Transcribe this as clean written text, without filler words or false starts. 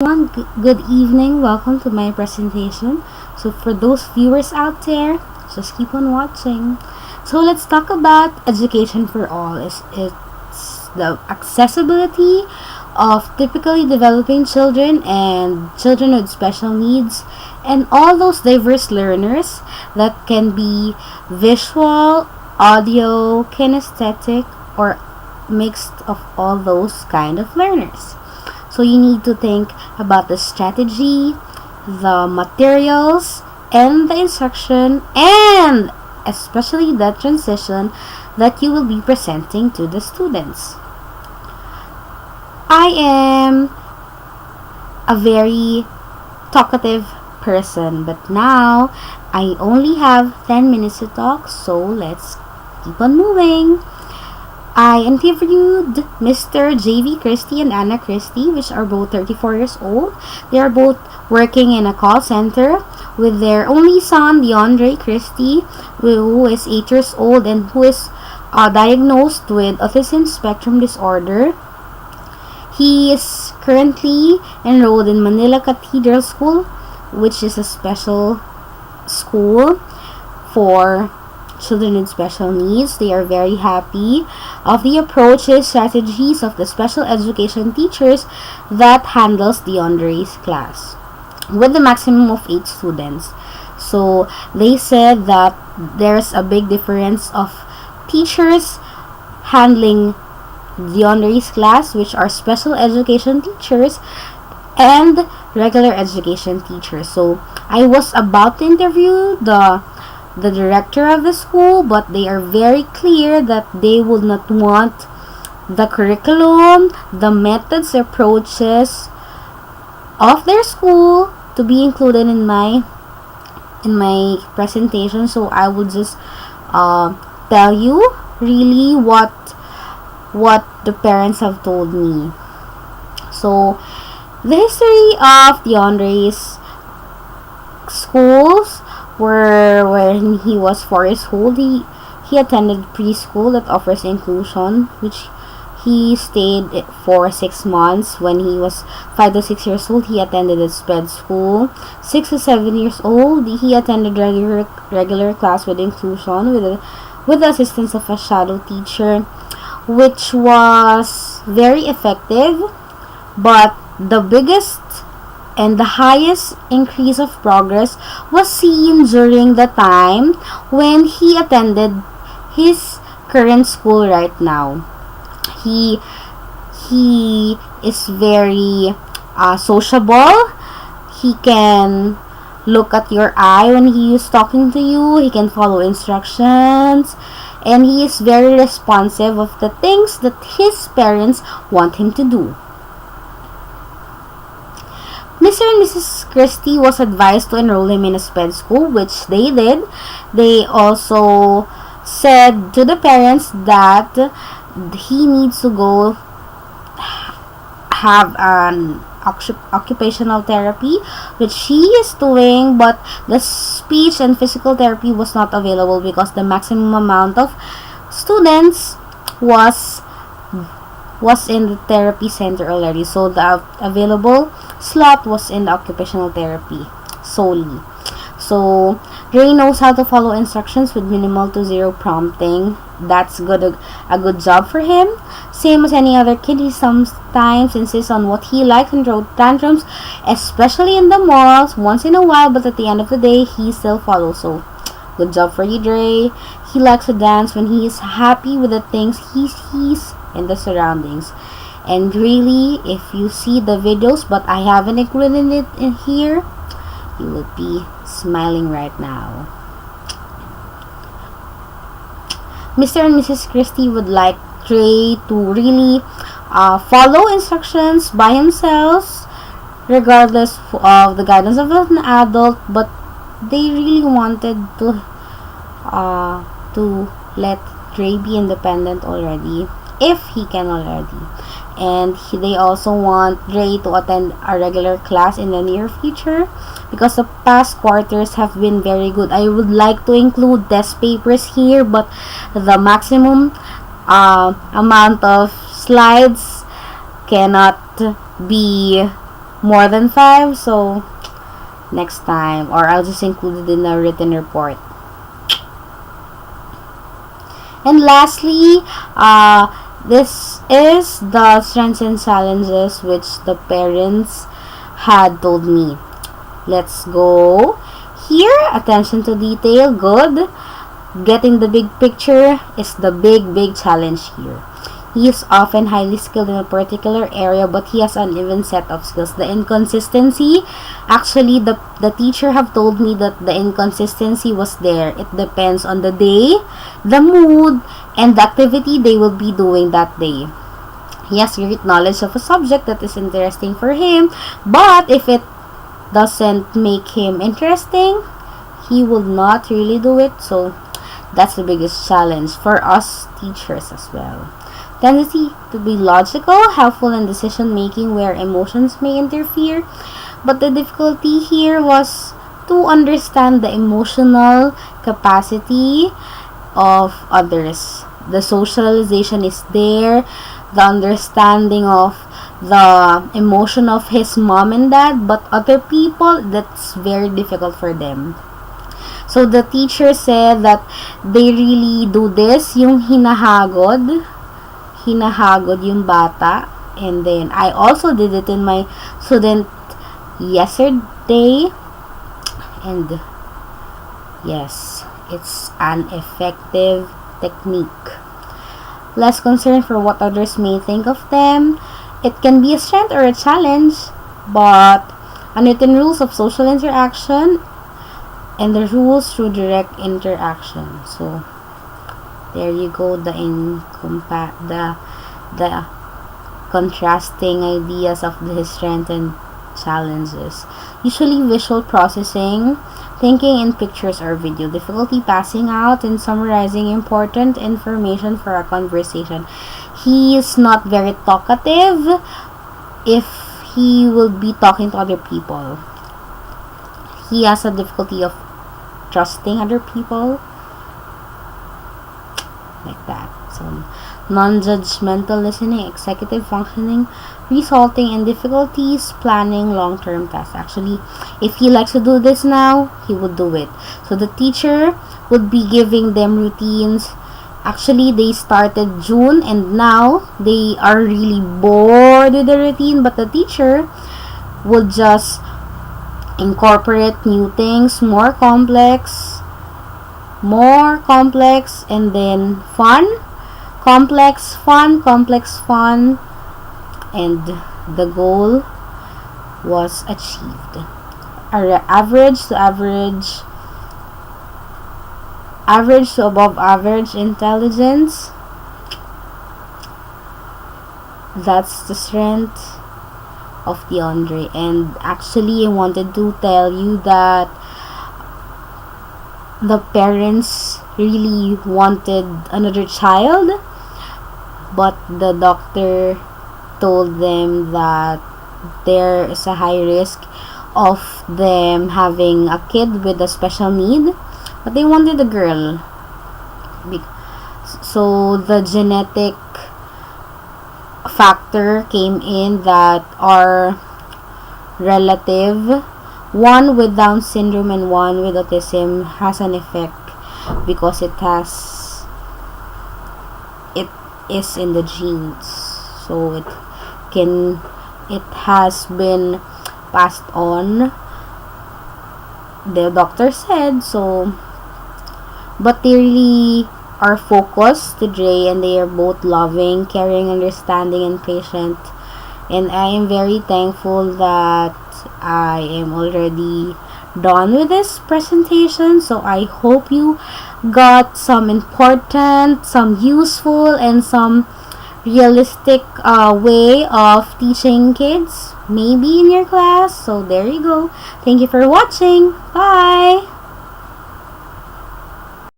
Good evening. Welcome to my presentation. So for those viewers out there, just keep on watching. So let's talk about education for all. It's the accessibility of typically developing children and children with special needs and all those diverse learners that can be visual, audio, kinesthetic, or mixed of all those kind of learners. So you need to think about the strategy, the materials, and the instruction, and especially the transition that you will be presenting to the students. I am a very talkative person, but now I only have 10 minutes to talk, so let's keep on moving. I interviewed Mr. J.V. Christie and Anna Christie, which are both 34 years old. They are both working in a call center with their only son, DeAndre Christie, who is 8 years old and who is diagnosed with autism spectrum disorder. He is currently enrolled in Manila Cathedral School, which is a special school for children with special needs. They are very happy of the approaches, strategies of the special education teachers that handles DeAndre's class with the maximum of 8 students. So they said that there's a big difference of teachers handling DeAndre's class, which are special education teachers, and regular education teachers. So I was about to interview the director of the school, but they are very clear that they would not want the curriculum, the methods, approaches of their school to be included in my presentation. So I will just tell you really what the parents have told me. So the history of DeAndre's schools were when he was 4 years old. He attended preschool that offers inclusion, which he stayed for 6 months. When he was 5 to 6 years old, he attended a SPED school. 6 to 7 years old, he attended regular class with inclusion with the assistance of a shadow teacher, which was very effective. But the biggest and the highest increase of progress was seen during the time when he attended his current school right now. He is very sociable. He can look at your eye when he is talking to you. He can follow instructions, and he is very responsive of the things that his parents want him to do. Mr. and Mrs. Christie was advised to enroll him in a SPED school, which they did. They also said to the parents that he needs to go have an occupational therapy, which he is doing, but the speech and physical therapy was not available because the maximum amount of students was in the therapy center already. So the available slot was in the occupational therapy solely. So Ray knows how to follow instructions with minimal to zero prompting. That's a good job for him. Same as any other kid, he sometimes insists on what he likes and throws tantrums, especially in the malls once in a while, but at the end of the day, he still follows. So good job for you, Dre. He likes to dance when he is happy with the things he sees in the surroundings. And really, if you see the videos, but I haven't included it in here, you will be smiling right now. Mr. and Mrs. Christie would like Trey to really follow instructions by himself, regardless of the guidance of an adult, but they really wanted to let Trey be independent already, if he can already. And they also want Dre to attend a regular class in the near future because the past quarters have been very good. I would like to include test papers here, but the maximum amount of slides cannot be more than 5, so next time, or I'll just include it in the written report. And lastly, this is the strengths and challenges which the parents had told me. Let's go. Here, attention to detail, good. Getting the big picture is the big challenge here. He is often highly skilled in a particular area, but he has an uneven set of skills. The inconsistency, actually, the teacher have told me that the inconsistency was there. It depends on the day, the mood, and the activity they will be doing that day. He has great knowledge of a subject that is interesting for him, but if it doesn't make him interesting, he will not really do it. So that's the biggest challenge for us teachers as well. Tendency to be logical, helpful in decision making where emotions may interfere, but the difficulty here was to understand the emotional capacity of others. The socialization is there, the understanding of the emotion of his mom and dad, but other people, that's very difficult for them. So the teacher said that they really do this, yung hinahagod yung bata. And then I also did it in my student yesterday, and yes, it's an effective technique. Less concern for what others may think of them. It can be a strength or a challenge, but unwritten rules of social interaction and the rules through direct interaction. So there you go, the contrasting ideas of the strengths and challenges. Usually visual processing, thinking in pictures or video, difficulty passing out and summarizing important information for a conversation. He is not very talkative if he will be talking to other people. He has a difficulty of trusting other people, like that. So non-judgmental listening, executive functioning, resulting in difficulties planning long-term tasks. Actually, if he likes to do this now, he would do it. So the teacher would be giving them routines. Actually, they started June and now they are really bored with the routine, but the teacher would just incorporate new things, more complex, and then fun, complex, fun, and the goal was achieved. Average to above average intelligence. That's the strength of DeAndre. And actually, I wanted to tell you that the parents really wanted another child, but the doctor told them that there is a high risk of them having a kid with a special need, but they wanted a girl. So the genetic factor came in that our relative, one with Down syndrome and one with autism, has an effect because it is in the genes. So it has been passed on, the doctor said. So but they really are focused today, and they are both loving, caring, understanding, and patient. And I am very thankful that I am already done with this presentation. So I hope you got some important, some useful, and some realistic way of teaching kids maybe in your class. So there you go. Thank you for watching. Bye.